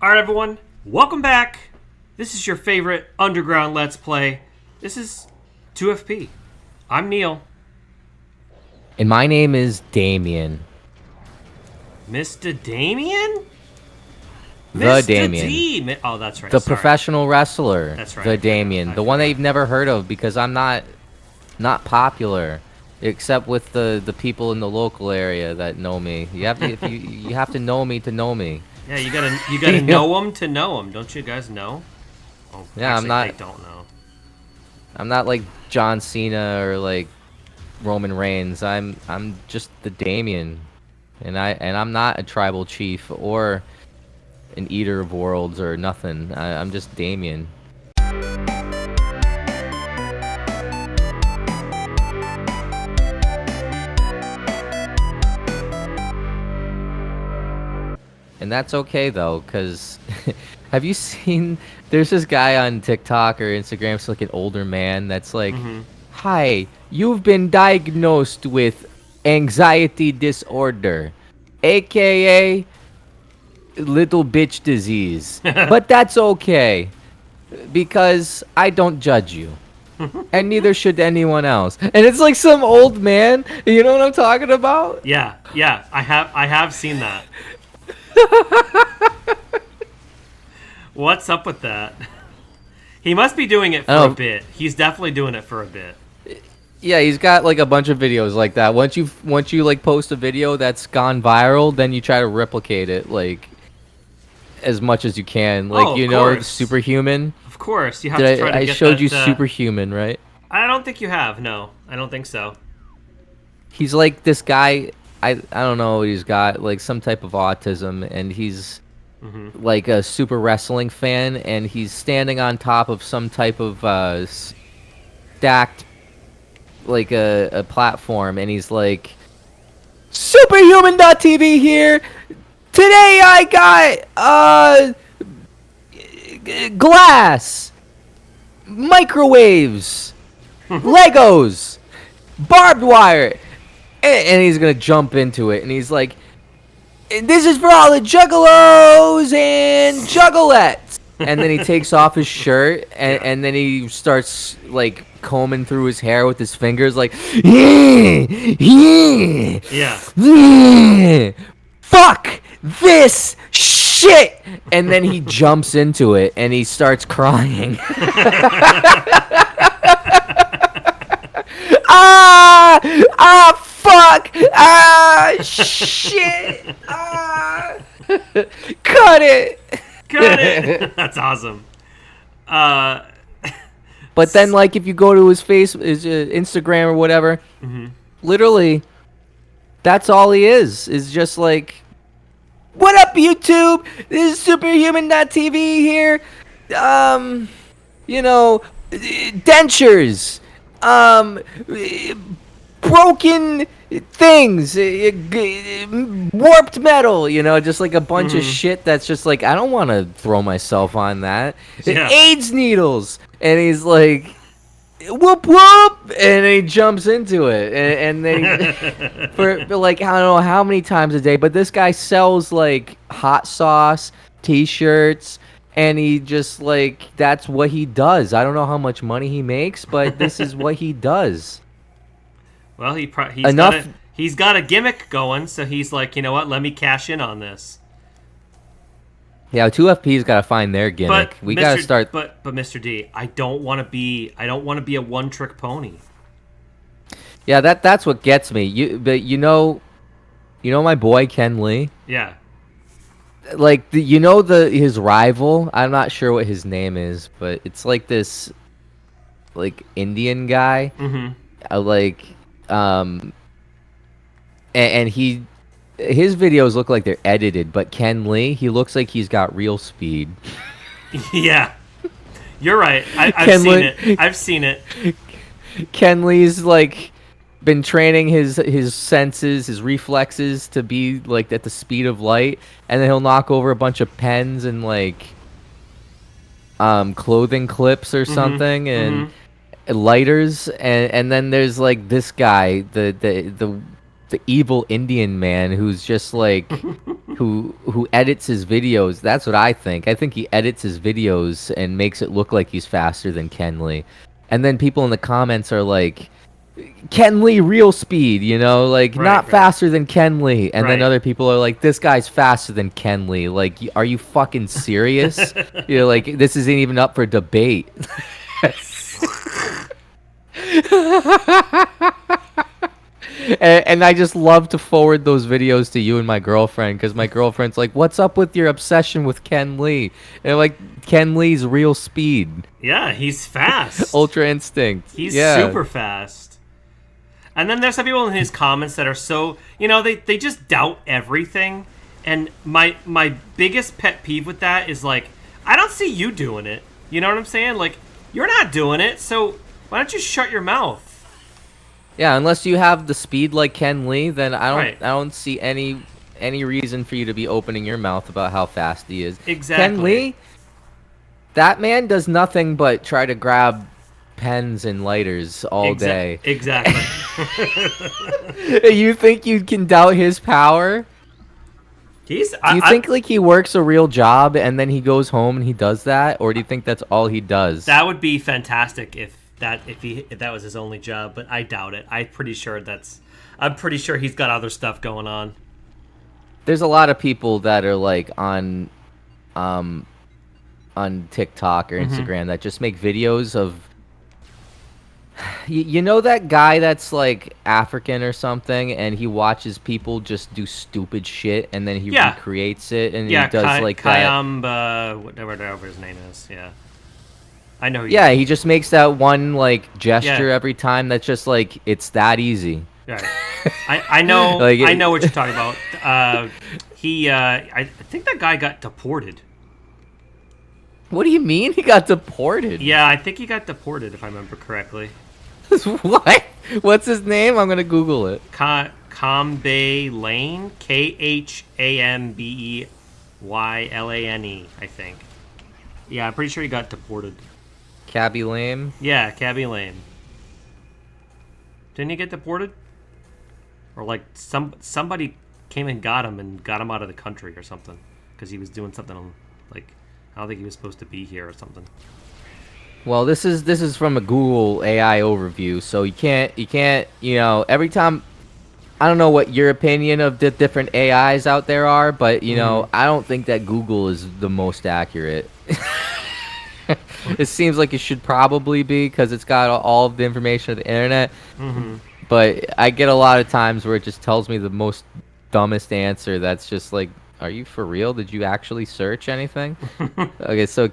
Alright, everyone, welcome back. This is your favorite underground Let's Play. This is 2FP. I'm Neil. And my name is Damian. Mr. Damian? The Mr. Damian. D. Oh, that's right. The Sorry. professional wrestler. That's right. The Damian. The one that you've never heard of because I'm not popular. Except with the people in the local area that know me. You have to you have to know me to know me. Yeah, you gotta know them to know them. Don't you guys know? Oh, Yeah, actually, I'm not. They don't know. I'm not like John Cena or like Roman Reigns. I'm just the Damian, and I'm not a tribal chief or an eater of worlds or nothing. I'm just Damian. And that's okay though, cause have you seen? There's this guy on TikTok or Instagram, it's like an older man that's like, "Hi, you've been diagnosed with anxiety disorder, aka little bitch disease, but that's okay because I don't judge you." And neither should anyone else. And it's like some old man. You know what I'm talking about? Yeah, I have seen that. What's up with that? He must be doing it for a bit. He's definitely doing it for a bit. Yeah, he's got like a bunch of videos like that. Once you like post a video that's gone viral, then you try to replicate it like as much as you can. Like Superhuman. Of course, you have to try to I get showed that, you Superhuman, right? I don't think you have. No, I don't think so. He's like this guy. I don't know what he's got, like some type of autism, and he's like a super wrestling fan, and he's standing on top of some type of stacked, like a platform, and he's like, Superhuman.tv here. Today I got glass, microwaves, Legos, barbed wire. And he's gonna jump into it, and he's like, "This is for all the juggalos and juggalettes." And then he takes off his shirt, and then he starts like combing through his hair with his fingers, like, fuck this shit. And then he jumps into it, and he starts crying. Fuck! Shit! Cut it! Cut it! That's awesome. But then, like, if you go to his Instagram or whatever, literally, that's all he is just like, "What up, YouTube? This is Superhuman.tv here. Dentures. Broken things, warped metal, just like a bunch of shit that's just like, I don't want to throw myself on that. Yeah. AIDS needles. And he's like, whoop whoop, and he jumps into it, and then for like, I don't know how many times a day, but this guy sells like hot sauce t-shirts, and he just like, that's what he does. I don't know how much money he makes, but this is what he does. Well, he's got a gimmick going, so he's like, you know what? Let me cash in on this. Yeah, 2FP's got to find their gimmick. We got to start. But Mr. D, I don't want to be a one-trick pony. Yeah, that's what gets me. But you know my boy Ken Lee. Yeah. Like his rival. I'm not sure what his name is, but it's like this, like Indian guy. And his videos look like they're edited, but Ken Lee, he looks like he's got real speed. Yeah, you're right. I've seen it. Ken Lee's like been training his senses, his reflexes to be like at the speed of light, and then he'll knock over a bunch of pens and like clothing clips or something, and lighters, and then there's like this guy, the evil Indian man who's just like who edits his videos. That's what I think. I think he edits his videos and makes it look like he's faster than Ken Lee. And then people in the comments are like, Ken Lee real speed, like not Right. faster than Ken Lee. And then Right. other people are like, this guy's faster than Ken Lee. Like, are you fucking serious? Like, this isn't even up for debate. And I just love to forward those videos to you and my girlfriend, because my girlfriend's like, what's up with your obsession with Ken Lee? And like, Ken Lee's real speed. Yeah, he's fast. Ultra instinct. He's yeah. super fast. And then there's some people in his comments that are so, they just doubt everything. And my biggest pet peeve with that is like, I don't see you doing it. You know what I'm saying? Like, you're not doing it, so why don't you shut your mouth? Yeah, unless you have the speed like Ken Lee, then I Right. don't see any reason for you to be opening your mouth about how fast he is. Exactly. Ken Lee, that man does nothing but try to grab pens and lighters all day. Exactly. You think you can doubt his power? Do you think like he works a real job and then he goes home and he does that, or do you think that's all he does? That would be fantastic if that was his only job, but I doubt it. I'm pretty sure he's got other stuff going on. There's a lot of people that are like on TikTok or Instagram that just make videos of you know that guy that's like African or something, and he watches people just do stupid shit and then he recreates it, and he does like Kayamba, whatever his name is. Yeah, I know. He just makes that one like gesture every time. That's just like, it's that easy. Right. I know. Like, I know what you're talking about. I think that guy got deported. What do you mean he got deported? Yeah, I think he got deported if I remember correctly. What? What's his name? I'm gonna Google it. Kambe Lane, KHAMBEYLANE, I think. Yeah, I'm pretty sure he got deported. Cabby Lame? Yeah, Cabby Lane. Didn't he get deported? Or like somebody came and got him out of the country or something because he was doing something on, like, I don't think he was supposed to be here or something. Well, this is from a Google AI overview, so you can't every time. I don't know what your opinion of the different AIs out there are, but I don't think that Google is the most accurate. It seems like it should probably be, because it's got all of the information of the internet. But I get a lot of times where it just tells me the most dumbest answer. That's just like, are you for real? Did you actually search anything? Okay, so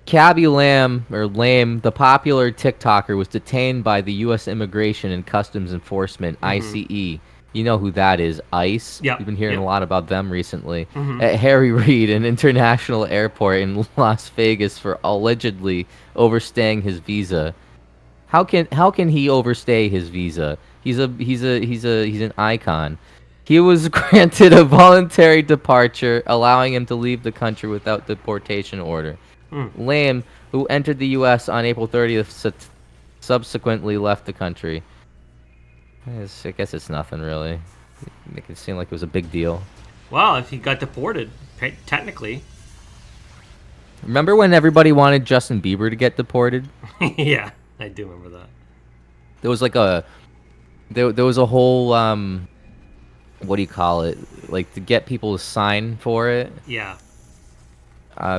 Cabby Lamb, or Lame, the popular TikToker, was detained by the U.S. Immigration and Customs Enforcement, ICE. You know who that is, ICE? Yep. You've been hearing a lot about them recently. At Harry Reid, an international airport in Las Vegas, for allegedly overstaying his visa. How can he overstay his visa? He's an icon. He was granted a voluntary departure, allowing him to leave the country without deportation order. Lamb, who entered the U.S. on April 30th, subsequently left the country. I guess it's nothing, really. Make it seem like it was a big deal. Well, if he got deported, technically. Remember when everybody wanted Justin Bieber to get deported? Yeah, I do remember that. There was like there was a whole what do you call it? Like, to get people to sign for it. Yeah.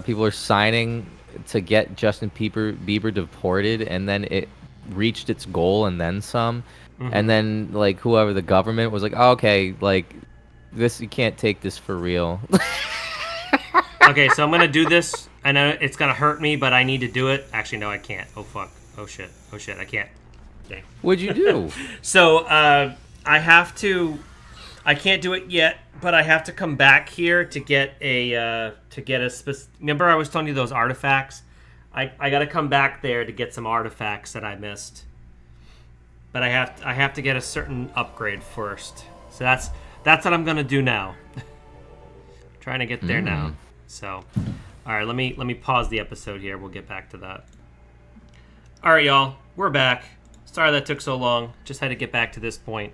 People are signing to get Justin Bieber deported, and then it reached its goal and then some. And then, like, whoever the government was like, oh, okay, like, this, you can't take this for real. Okay, so I'm gonna do this. I know it's gonna hurt me, but I need to do it. Actually, no, I can't. Oh fuck. Oh shit, I can't. Okay. What'd you do? So I have to. I can't do it yet, but I have to come back here to get a Remember, I was telling you those artifacts. I got to come back there to get some artifacts that I missed. But I have to get a certain upgrade first. So that's what I'm gonna do now. Trying to get there now. So, all right, let me pause the episode here. We'll get back to that. All right, y'all, we're back. Sorry that took so long. Just had to get back to this point.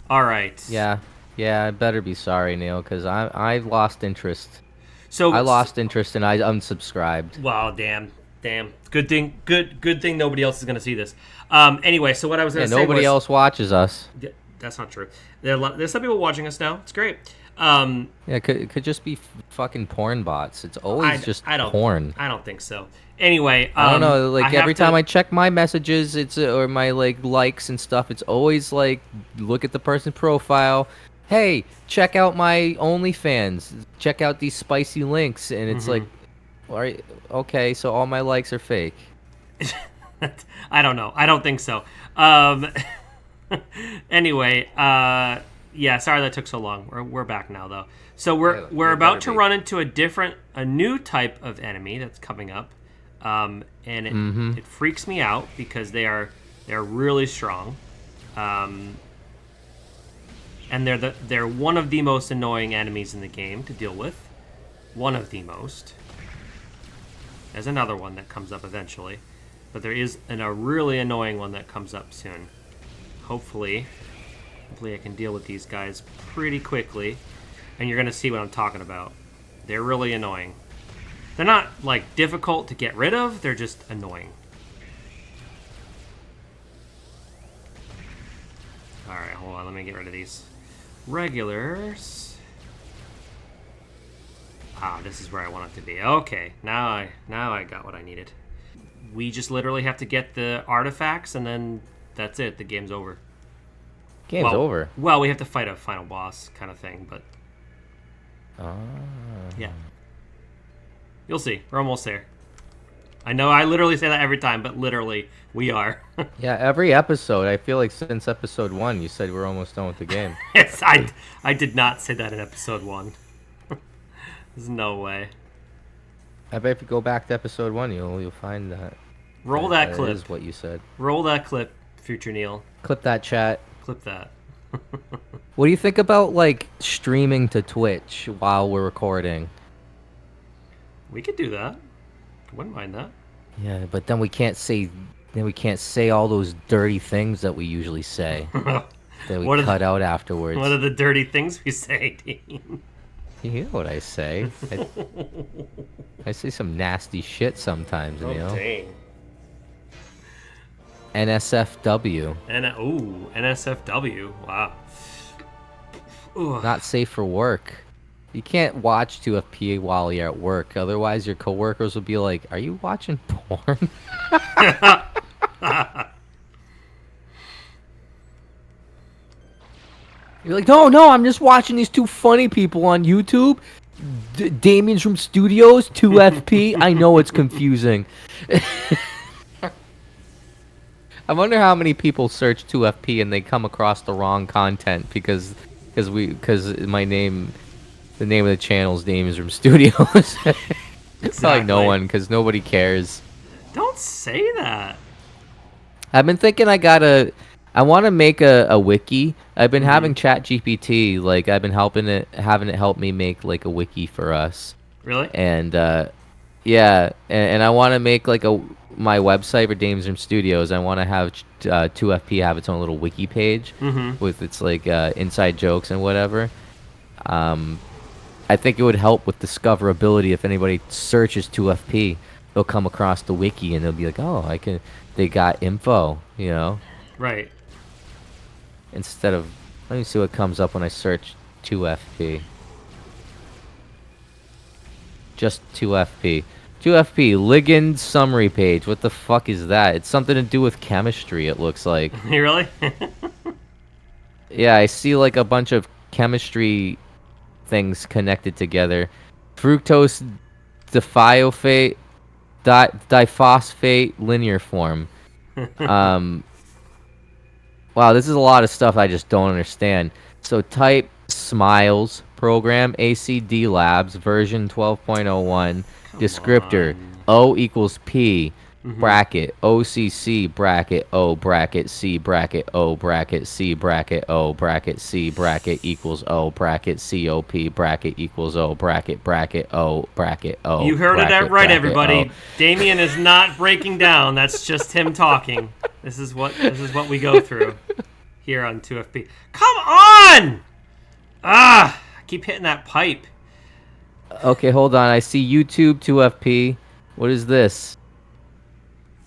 All right. Yeah. Yeah, I better be sorry, Neil, because I lost interest. I So, lost interest and I unsubscribed. wow, damn. Good thing nobody else is gonna see this. Anyway, so what I was Yeah, gonna say nobody was, else watches us. yeah, that's not true. There's some people watching us now. It's great. Um, Yeah, it could just be fucking porn bots. It's always I, just I don't porn. I don't think so. Anyway, I don't know. I Like have every time to. I check my messages, it's or my like likes and stuff. It's always like look at the person's profile. Hey, check out my OnlyFans. Check out these spicy links, and it's like, all right, okay, so all my likes are fake. I don't know. I don't think so. Um, anyway, yeah. Sorry that took so long. We're back now though. So Yeah, we're it about better to be. run into a new type of enemy that's coming up, and it freaks me out because they're really strong, um, and they're one of the most annoying enemies in the game to deal with. One of the most. There's another one that comes up eventually, but there is a really annoying one that comes up soon. Hopefully I can deal with these guys pretty quickly, and you're gonna see what I'm talking about. They're really annoying. They're not like difficult to get rid of. They're just annoying. All right, hold on. Let me get rid of these regulars. Ah, this is where I want it to be. Okay, now I got what I needed. We just literally have to get the artifacts, and then that's it. The game's over. Game's over. Well, we have to fight a final boss kind of thing, but yeah. You'll see. We're almost there. I know I literally say that every time, but literally, we are. Yeah, every episode. I feel like since episode 1, you said we're almost done with the game. Yes, I did not say that in episode 1. There's no way. I bet if you go back to episode 1, you'll find that. Roll that That clip. is what you said. Roll that clip, future Neil. Clip that chat. Clip that. What do you think about like streaming to Twitch while we're recording? We could do that. Wouldn't mind that. Yeah, but then we can't say all those dirty things that we usually say that we What are cut out afterwards. What are the dirty things we say, Dean? You know what I say? I say some nasty shit sometimes, Oh, you know. dang. NSFW. NSFW. Wow. Ooh. Not safe for work. You can't watch 2FP while you're at work, otherwise your coworkers will be like, "Are you watching porn?" You're like, "No, I'm just watching these two funny people on YouTube. Damian's from Studios, 2FP." I know it's confusing. I wonder how many people search 2FP and they come across the wrong content because my name, the name of the channel is Damian's from Studios. It's probably no Exactly. one because nobody cares. Don't say that. I've been thinking I want to make a wiki. I've been having ChatGPT, like I've been having it help me make like a wiki for us. Really? And yeah, and I want to make like my website for Dames Room Studios. I want to have 2FP have its own little wiki page with its like inside jokes and whatever. I think it would help with discoverability if anybody searches 2FP, they'll come across the wiki and they'll be like, "Oh, they got info," you know? Right. Instead of, let me see what comes up when I search 2FP. Just 2FP. 2FP, ligand summary page. What the fuck is that? It's something to do with chemistry, it looks like. You really? Yeah, I see like a bunch of chemistry things connected together. Fructose diphosphate linear form. Wow, this is a lot of stuff I just don't understand. So type Smiles program ACD Labs version 12.01 descriptor on. O equals P bracket OCC bracket O bracket C bracket O bracket C bracket O bracket C bracket equals O bracket COP bracket equals O bracket O bracket O. You heard it bracket, right, bracket, everybody. O. Damian is not breaking down. That's just him talking. This is what we go through here on 2FP. Come on! Ah! I keep hitting that pipe. Okay, hold on. I see YouTube 2FP. What is this?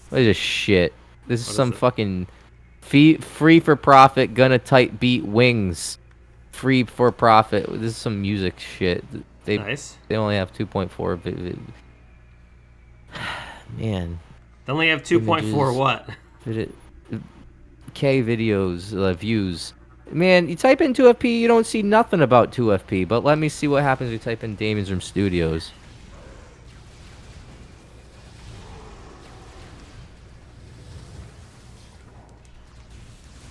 What is this shit? This is What is some it? fucking free for profit gonna type beat wings. Free for profit. This is some music shit. They Nice. they only have 2.4 man, They only have 2.4 images, what? vid- K videos, views. Man, you type in 2FP, you don't see nothing about 2FP. But let me see what happens if you type in Damian's Room Studios.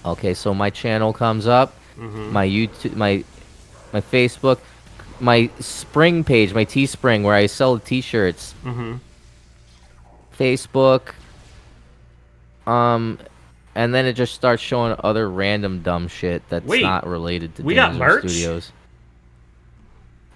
Okay, so my channel comes up, my YouTube, my Facebook, my Spring page, my Teespring where I sell the T-shirts. Facebook, and then it just starts showing other random dumb shit that's Wait, not related to we got Damian's Room merch? Studios.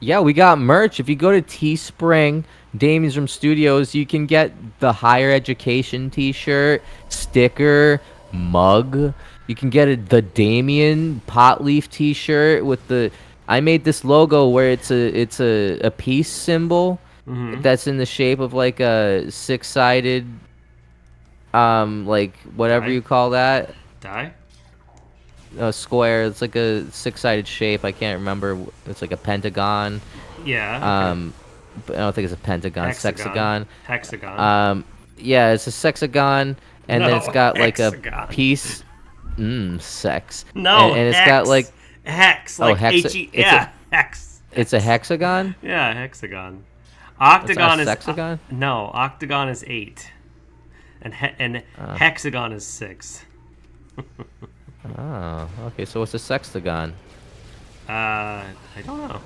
Yeah, we got merch. If you go to Teespring, Damian's Room Studios, you can get the higher education T-shirt, sticker, mug. You can get the Damian pot leaf T-shirt with the. I made this logo where it's a peace symbol that's in the shape of like a six-sided, like whatever Die? you call that, Die? a square. It's like a six-sided shape. I can't remember. It's like a pentagon. Yeah. Okay. But I don't think it's a pentagon. Hexagon. Sexagon. Hexagon. Yeah, it's a sexagon, and then it's No, got like a hexagon. piece. Sex. No, And it's hex. got like Hex, oh like H-E. it's Yeah, hex. a hexagon. Yeah, hexagon. It's not Octagon a is sexagon. no. Octagon is 8, and hexagon is 6. Oh, okay. So it's a sextagon. I don't know.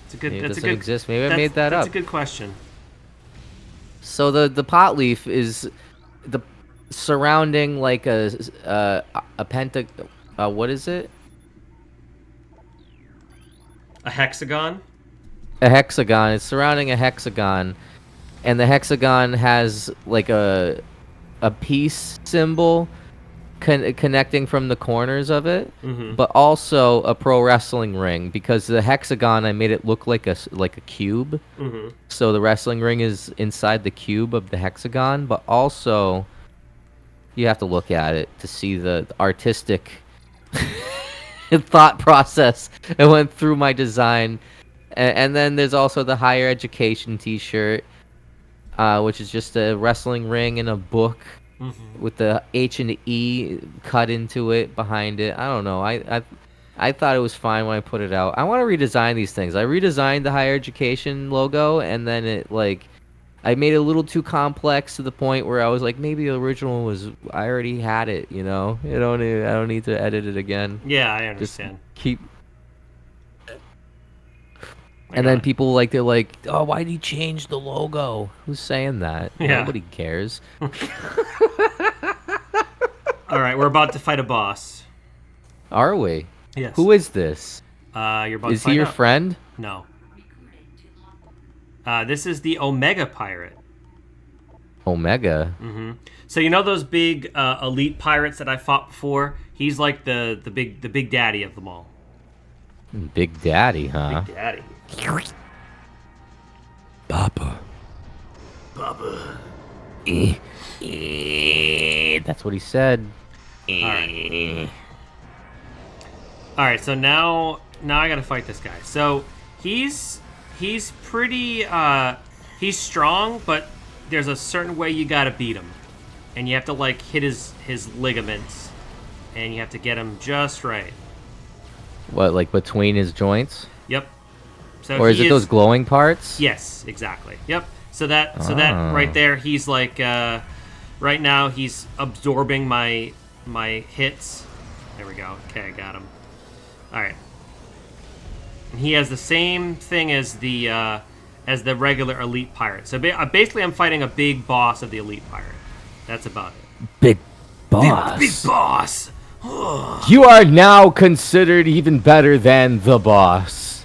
It's a good. Maybe it That's a doesn't good. exist. Maybe I made that That's up. a good question. So the pot leaf is the surrounding like a penta. What is it? A hexagon. A hexagon. It's surrounding a hexagon, and the hexagon has like a peace symbol connecting from the corners of it, but also a pro wrestling ring because the hexagon I made it look like a cube. So the wrestling ring is inside the cube of the hexagon, but also you have to look at it to see the artistic thought process that went through my design. And then there's also the higher education T-shirt, which is just a wrestling ring and a book with the H and the E cut into it behind it. I don't know. I thought it was fine when I put it out. I want to redesign these things. I redesigned the higher education logo, and then it like I made it a little too complex to the point where I was like, maybe the original was I already had it. You know, I don't need to edit it again. Yeah, I Just understand. keep. And then people they're like, oh, why did he change the logo? Who's saying that? Yeah. Nobody cares. All right, we're about to fight a boss. Are we? Yes. Who is this? You're about Is to find he your out. friend? No. This is the Omega Pirate. Omega. So you know those big elite pirates that I fought before? He's like the big daddy of them all. Big Daddy, huh? Big daddy. Papa. Bubba. That's what he said. All right, so now I gotta fight this guy. So he's pretty he's strong, but there's a certain way you gotta beat him, and you have to like hit his ligaments, and you have to get him just right. What, like between his joints? Yep. So Or is it those glowing parts? Yes, exactly. Yep. So that right there, he's like right now he's absorbing my hits. There we go. Okay, I got him. All right. And he has the same thing as the regular elite pirate. So basically, I'm fighting a big boss of the elite pirate. That's about it. Big boss. Big boss. You are now considered even better than the boss.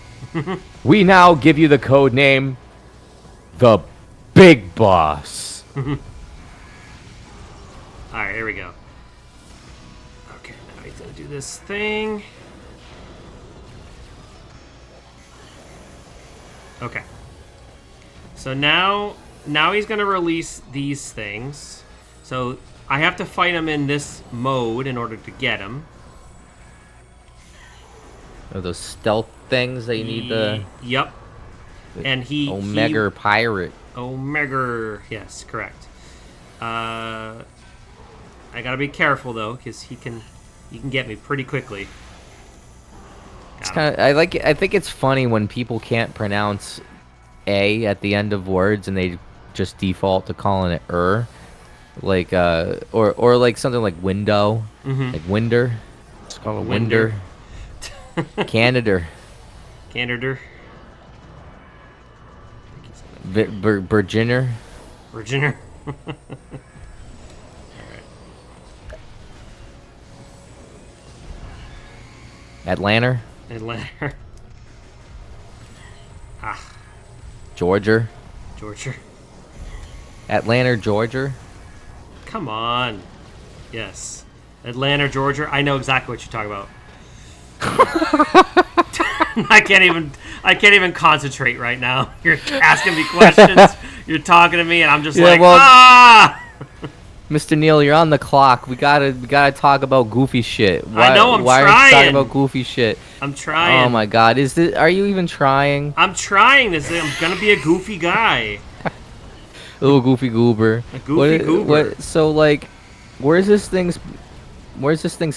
We now give you the code name, the Big Boss. All right, here we go. Okay, now he's gonna do this thing. Okay. So now he's gonna release these things. So I have to fight him in this mode in order to get him. Oh, those stealth things that you need the Yep. And Omega Pirate. Omega, yes, correct. I gotta be careful though, because he can get me pretty quickly. It's kind of I think it's funny when people can't pronounce A at the end of words and they just default to calling it like or like something like window, like winder. It's called a winder. Canada. Canada. Virginer. Virginer. Atlanta. Atlanta. Ah. Georgia. Georgia. Atlanta, Georgia. Come on. Yes. Atlanta, Georgia. I know exactly what you're talking about. I can't even concentrate right now. You're asking me questions. You're talking to me, and I'm just Mr. Neil, you're on the clock. We gotta talk about goofy shit. I know. I'm why trying. Are you talking about goofy shit? I'm trying. Oh my God, are you even trying? I'm trying. I'm gonna be a goofy guy. A little goofy goober. A goofy goober. So like, where's this thing's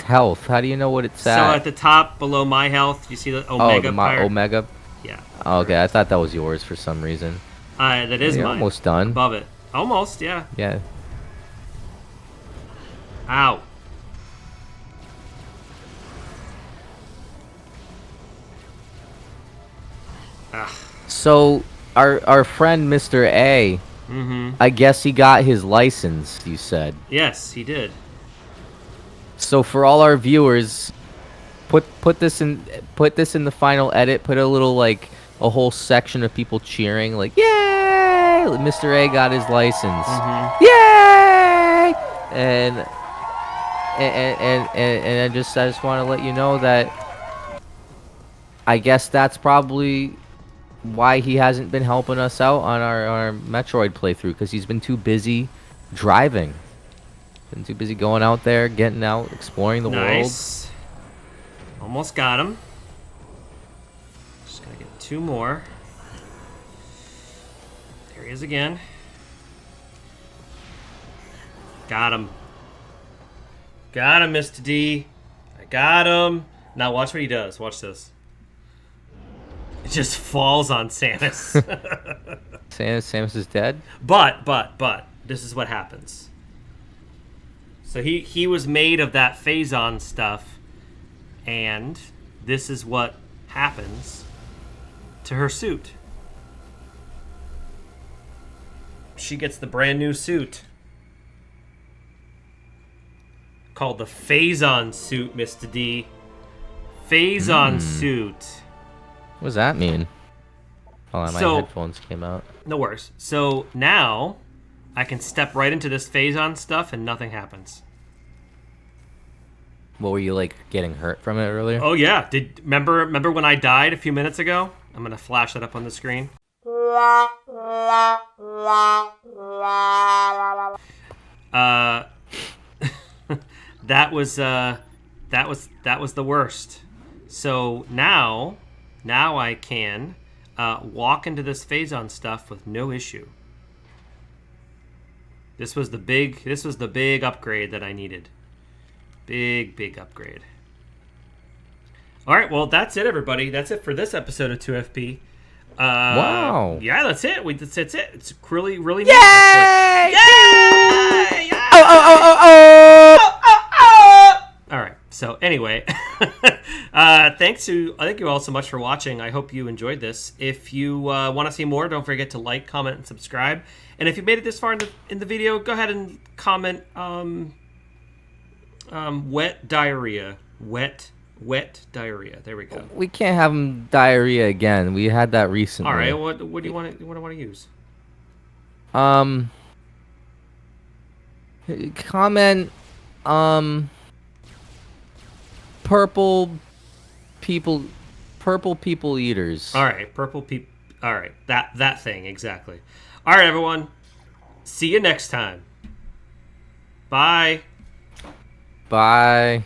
health? How do you know what it's at? So at the top, below my health, you see the Omega Pirate? Omega? Yeah. Oh, okay, I thought that was yours for some reason. That is mine. Almost done. Above it. Almost, yeah. Yeah. Ow. So, our friend Mr. A, I guess he got his license, you said. Yes, he did. So for all our viewers, put this in the final edit. Put a little like a whole section of people cheering, like yay! Mr. A got his license, yay! And I just want to let you know that I guess that's probably why he hasn't been helping us out on our Metroid playthrough, because he's been too busy driving. Been too busy going out there, getting out, exploring the world. Nice. Almost got him. Just gotta get 2 more. There he is again. Got him. Got him, Mr. D. I got him. Now watch what he does. Watch this. It just falls on Samus. Samus is dead? But, this is what happens. So he was made of that Phazon stuff, and this is what happens to her suit. She gets the brand new suit called the Phazon Suit, Mr. D. Phazon Suit. What does that mean? Hold on, my headphones came out. No worries. So now I can step right into this Phazon stuff and nothing happens. What, were you like getting hurt from it earlier? Oh yeah. Remember when I died a few minutes ago? I'm gonna flash that up on the screen. That was the worst. So now I can walk into this Phazon stuff with no issue. This was the big upgrade that I needed. Big upgrade. All right, well that's it, everybody. That's it for this episode of 2FP. Wow. Yeah, that's it. That's it. It's really neat. Yay! Yay! Yay! All right. So anyway, thank you all so much for watching. I hope you enjoyed this. If you want to see more, don't forget to like, comment, and subscribe. And if you made it this far in the video, go ahead and comment wet diarrhea. Wet diarrhea. There we go. We can't have diarrhea again. We had that recently. All right. What do you want to use? Comment purple people eaters. All right, purple people. All right, that thing exactly. All right, everyone. See you next time. Bye. Bye.